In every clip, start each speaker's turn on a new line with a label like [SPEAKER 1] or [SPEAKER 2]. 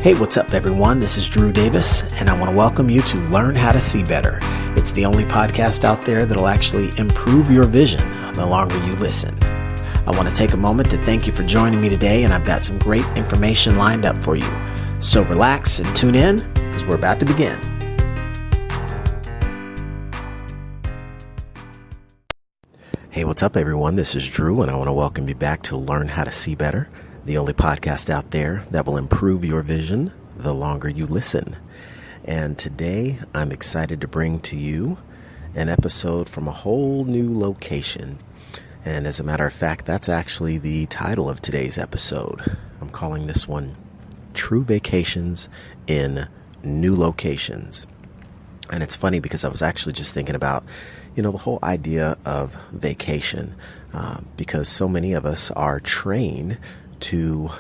[SPEAKER 1] Hey, what's up, everyone? This is Drew Davis, and I want to welcome you to Learn How to See Better. It's the only podcast out there that'll actually improve your vision the longer you listen. I want to take a moment to thank you for joining me today, and I've got some great information lined up for you. So relax and tune in, because we're about to begin. Hey, what's up, everyone? This is Drew, and I want to welcome you back to Learn How to See Better, the only podcast out there that will improve your vision the longer you listen. And today, I'm excited to bring to you an episode from a whole new location. And as a matter of fact, that's actually the title of today's episode. I'm calling this one True Vacations in New Locations. And it's funny because I was actually just thinking about, the whole idea of vacation, because so many of us are trained to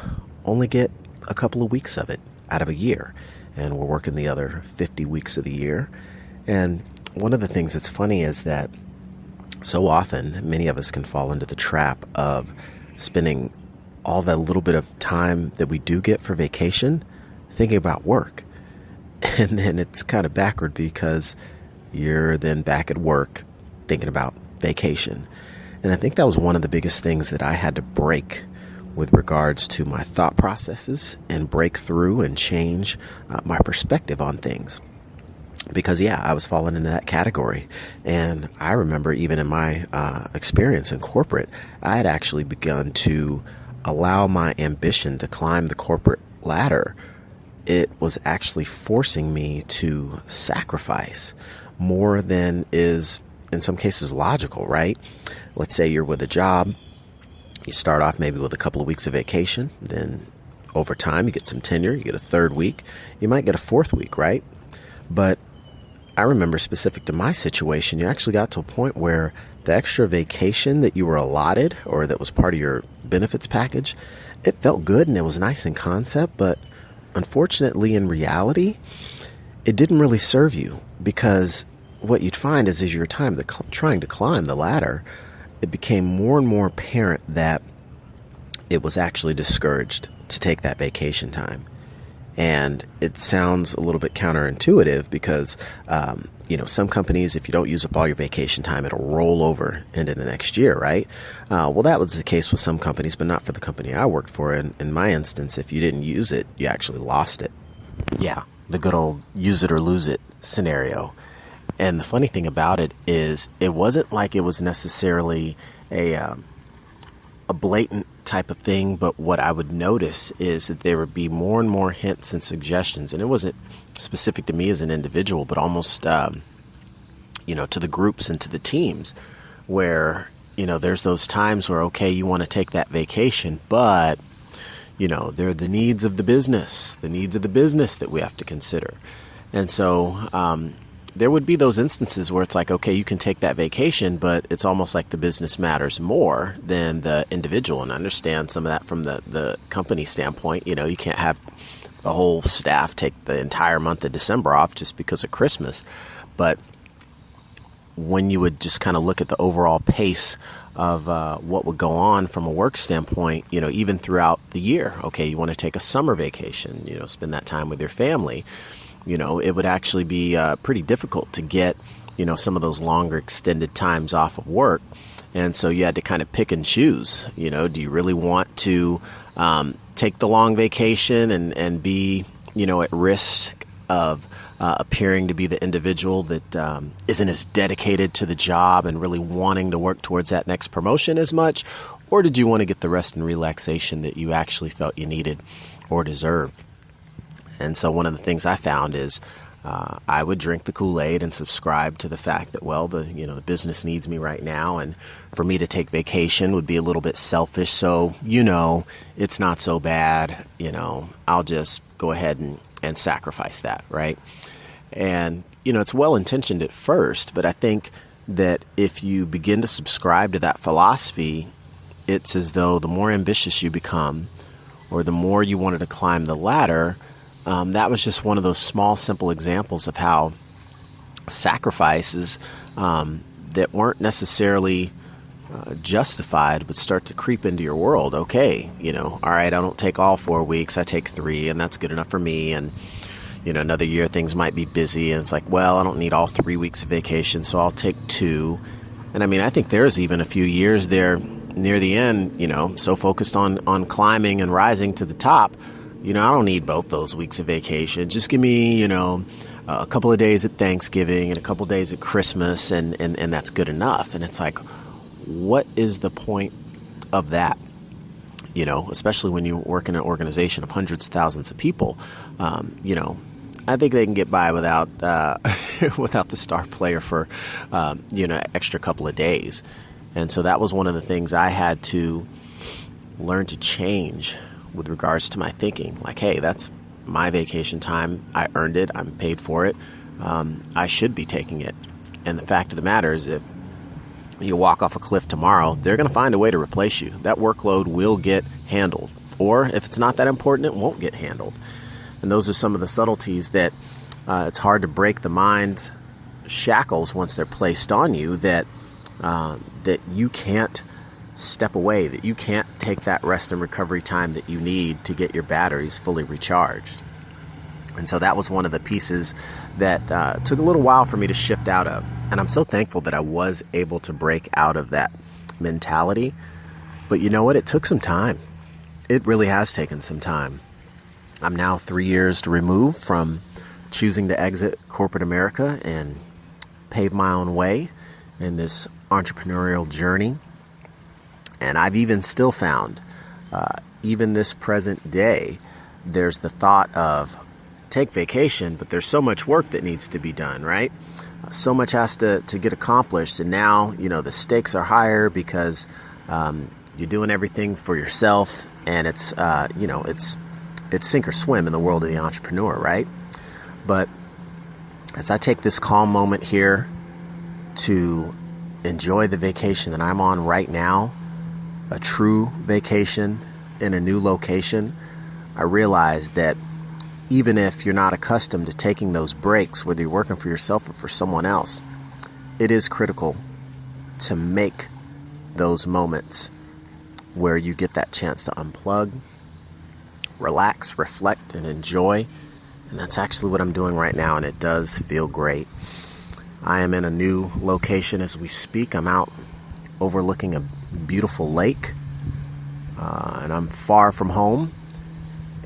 [SPEAKER 1] only get a couple of weeks of it out of a year, and we're working the other 50 weeks of the year. And one of the things that's funny is that so often many of us can fall into the trap of spending all that little bit of time that we do get for vacation thinking about work. And then it's kind of backward because you're then back at work thinking about vacation. And I think that was one of the biggest things that I had to break with regards to my thought processes and break through and change my perspective on things. Because, I was falling into that category. And I remember even in my experience in corporate, I had actually begun to allow my ambition to climb the corporate ladder. It was actually forcing me to sacrifice more than is in some cases logical, right? Let's say you're with a job. You start off maybe with a couple of weeks of vacation. Then over time, you get some tenure. You get a third week. You might get a fourth week, right? But I remember specific to my situation, you actually got to a point where the extra vacation that you were allotted or that was part of your benefits package, it felt good and it was nice in concept, but unfortunately in reality, it didn't really serve you, because what you'd find is as your time trying to climb the ladder, it became more and more apparent that it was actually discouraged to take that vacation time. And it sounds a little bit counterintuitive because, some companies, if you don't use up all your vacation time, it'll roll over into the next year, right? Well, that was the case with some companies, but not for the company I worked for. In my instance, if you didn't use it, you actually lost it. Yeah, the good old use it or lose it scenario. And the funny thing about it is it wasn't like it was necessarily a blatant type of thing, but what I would notice is that there would be more and more hints and suggestions, and it wasn't specific to me as an individual, but almost, to the groups and to the teams where, there's those times where, okay, you want to take that vacation, but, there are the needs of the business that we have to consider. And so, there would be those instances where it's like, okay, you can take that vacation, but it's almost like the business matters more than the individual. And I understand some of that from the company standpoint. You can't have the whole staff take the entire month of December off just because of Christmas. But when you would just kind of look at the overall pace of what would go on from a work standpoint, even throughout the year, okay, you want to take a summer vacation, spend that time with your family. It would actually be pretty difficult to get, some of those longer extended times off of work. And so you had to kind of pick and choose, do you really want to take the long vacation and be, at risk of appearing to be the individual that isn't as dedicated to the job and really wanting to work towards that next promotion as much? Or did you want to get the rest and relaxation that you actually felt you needed or deserved? And so one of the things I found is I would drink the Kool-Aid and subscribe to the fact that, well, the business needs me right now. And for me to take vacation would be a little bit selfish. So, it's not so bad. I'll just go ahead and sacrifice that. Right. And, it's well-intentioned at first. But I think that if you begin to subscribe to that philosophy, it's as though the more ambitious you become or the more you wanted to climb the ladder, that was just one of those small, simple examples of how sacrifices that weren't necessarily justified would start to creep into your world. Okay, all right, I don't take all 4 weeks, I take 3, and that's good enough for me. And another year things might be busy, and it's like, well, I don't need all 3 weeks of vacation, so I'll take 2. And I think there's even a few years there near the end, so focused on climbing and rising to the top, I don't need both those weeks of vacation. Just give me, a couple of days at Thanksgiving and a couple of days at Christmas, and that's good enough. And it's like, what is the point of that? Especially when you work in an organization of hundreds of thousands of people, I think they can get by without without the star player for, extra couple of days. And so that was one of the things I had to learn to change with regards to my thinking. Like, hey, that's my vacation time. I earned it. I'm paid for it. I should be taking it. And the fact of the matter is, if you walk off a cliff tomorrow, they're going to find a way to replace you. That workload will get handled. Or if it's not that important, it won't get handled. And those are some of the subtleties that it's hard to break the mind's shackles once they're placed on you, that you can't step away, that you can't take that rest and recovery time that you need to get your batteries fully recharged. And so that was one of the pieces that took a little while for me to shift out of. And I'm so thankful that I was able to break out of that mentality. But you know what? It took some time. It really has taken some time. I'm now 3 years removed from choosing to exit corporate America and pave my own way in this entrepreneurial journey. And I've even still found, even this present day, there's the thought of take vacation, but there's so much work that needs to be done, right? So much has to get accomplished. And now, the stakes are higher because you're doing everything for yourself. And it's sink or swim in the world of the entrepreneur, right? But as I take this calm moment here to enjoy the vacation that I'm on right now, a true vacation in a new location, I realize that even if you're not accustomed to taking those breaks, whether you're working for yourself or for someone else, it is critical to make those moments where you get that chance to unplug, relax, reflect, and enjoy. And that's actually what I'm doing right now, and it does feel great. I am in a new location as we speak. I'm out overlooking a beautiful lake, and I'm far from home,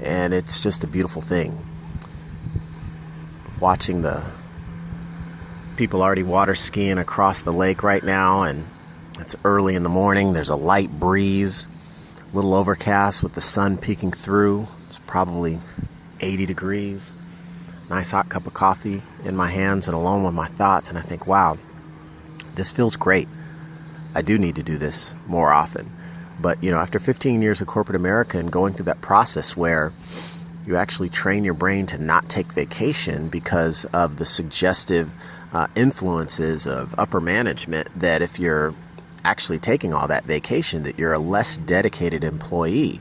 [SPEAKER 1] and it's just a beautiful thing. Watching the people already water skiing across the lake right now, and it's early in the morning. There's a light breeze, a little overcast with the sun peeking through. It's probably 80 degrees. Nice hot cup of coffee in my hands and alone with my thoughts. And I think, wow, this feels great. I do need to do this more often. But, after 15 years of corporate America and going through that process where you actually train your brain to not take vacation because of the suggestive influences of upper management, that if you're actually taking all that vacation, that you're a less dedicated employee.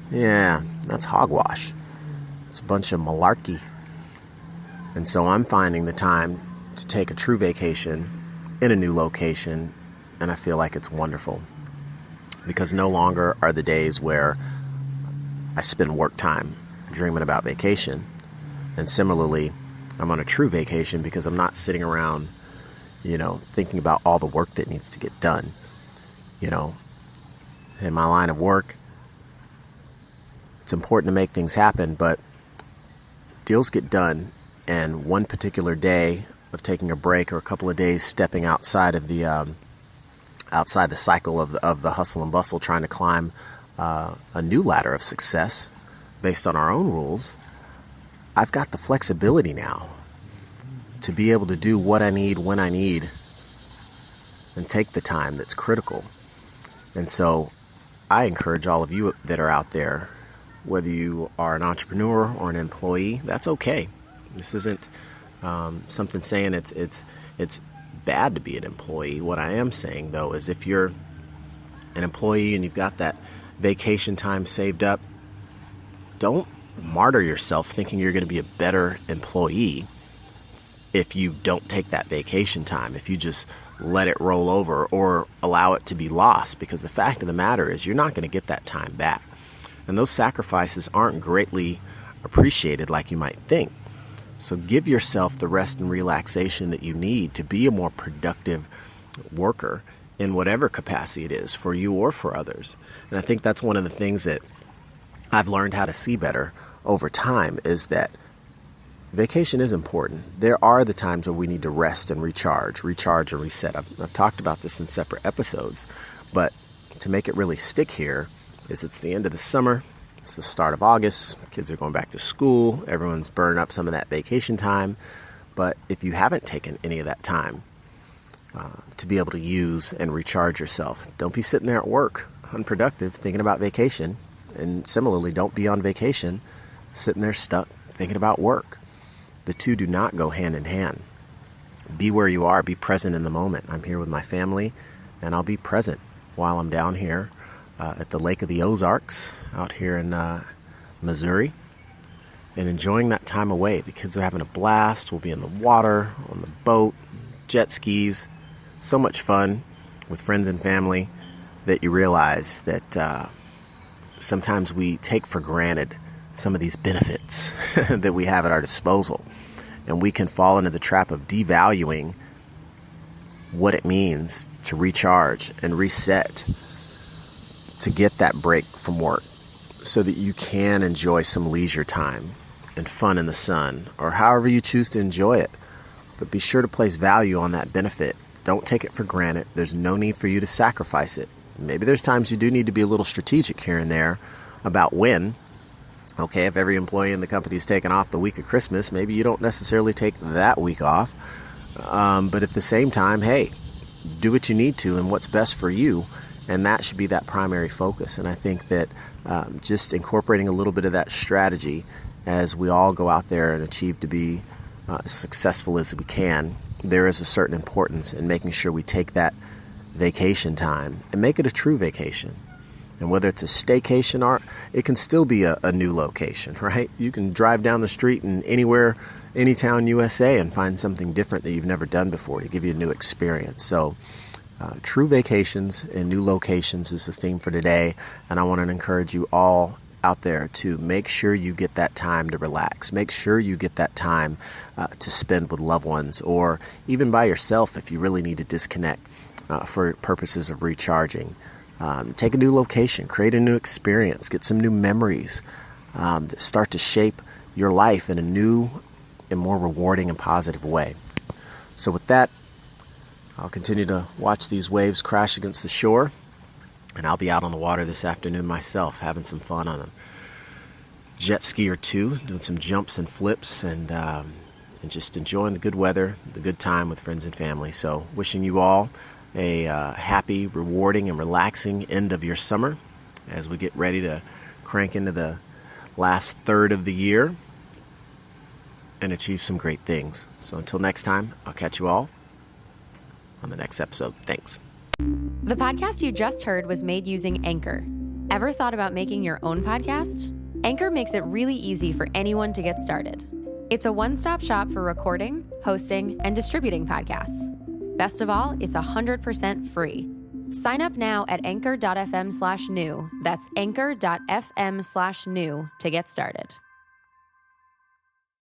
[SPEAKER 1] Yeah, that's hogwash. It's a bunch of malarkey. And so I'm finding the time to take a true vacation in a new location, and I feel like it's wonderful. Because no longer are the days where I spend work time dreaming about vacation. And similarly, I'm on a true vacation because I'm not sitting around, thinking about all the work that needs to get done. In my line of work, it's important to make things happen, but deals get done. And one particular day of taking a break, or a couple of days stepping outside of the cycle of the hustle and bustle, trying to climb a new ladder of success based on our own rules, I've got the flexibility now to be able to do what I need when I need and take the time that's critical. And so I encourage all of you that are out there, whether you are an entrepreneur or an employee, that's okay. This isn't something saying it's bad to be an employee. What I am saying, though, is if you're an employee and you've got that vacation time saved up, don't martyr yourself thinking you're going to be a better employee if you don't take that vacation time, if you just let it roll over or allow it to be lost, because the fact of the matter is you're not going to get that time back. And those sacrifices aren't greatly appreciated like you might think. So give yourself the rest and relaxation that you need to be a more productive worker in whatever capacity it is for you or for others. And I think that's one of the things that I've learned how to see better over time, is that vacation is important. There are the times where we need to rest and recharge and reset. I've talked about this in separate episodes, but to make it really stick here is it's the end of the summer. It's the start of August. Kids are going back to school. Everyone's burning up some of that vacation time. But if you haven't taken any of that time to be able to use and recharge yourself, don't be sitting there at work, unproductive, thinking about vacation. And similarly, don't be on vacation, sitting there stuck, thinking about work. The two do not go hand in hand. Be where you are. Be present in the moment. I'm here with my family, and I'll be present while I'm down here at the Lake of the Ozarks out here in Missouri, and enjoying that time away. The kids are having a blast. We'll be in the water, on the boat, jet skis. So much fun with friends and family that you realize that sometimes we take for granted some of these benefits that we have at our disposal. And we can fall into the trap of devaluing what it means to recharge and reset, to get that break from work so that you can enjoy some leisure time and fun in the sun, or however you choose to enjoy it. But be sure to place value on that benefit. Don't take it for granted. There's no need for you to sacrifice it. Maybe there's times you do need to be a little strategic here and there about when. Okay, if every employee in the company is taking off the week of Christmas, maybe you don't necessarily take that week off. But at the same time, hey, do what you need to and what's best for you. And that should be that primary focus. And I think that just incorporating a little bit of that strategy as we all go out there and achieve to be as successful as we can, there is a certain importance in making sure we take that vacation time and make it a true vacation. And whether it's a staycation or it can still be a new location, right? You can drive down the street in anywhere, any town USA, and find something different that you've never done before to give you a new experience. So true vacations in new locations is the theme for today. And I want to encourage you all out there to make sure you get that time to relax. Make sure you get that time to spend with loved ones, or even by yourself if you really need to disconnect for purposes of recharging. Take a new location, create a new experience, get some new memories that start to shape your life in a new and more rewarding and positive way. So with that, I'll continue to watch these waves crash against the shore, and I'll be out on the water this afternoon myself, having some fun on a jet ski or two, doing some jumps and flips, and just enjoying the good weather, the good time with friends and family. So wishing you all a happy, rewarding, and relaxing end of your summer as we get ready to crank into the last third of the year and achieve some great things. So until next time, I'll catch you all on the next episode. Thanks.
[SPEAKER 2] The podcast you just heard was made using Anchor. Ever thought about making your own podcast? Anchor makes it really easy for anyone to get started. It's a one-stop shop for recording, hosting, and distributing podcasts. Best of all, it's 100% free. Sign up now at anchor.fm/new. That's anchor.fm/new to get started.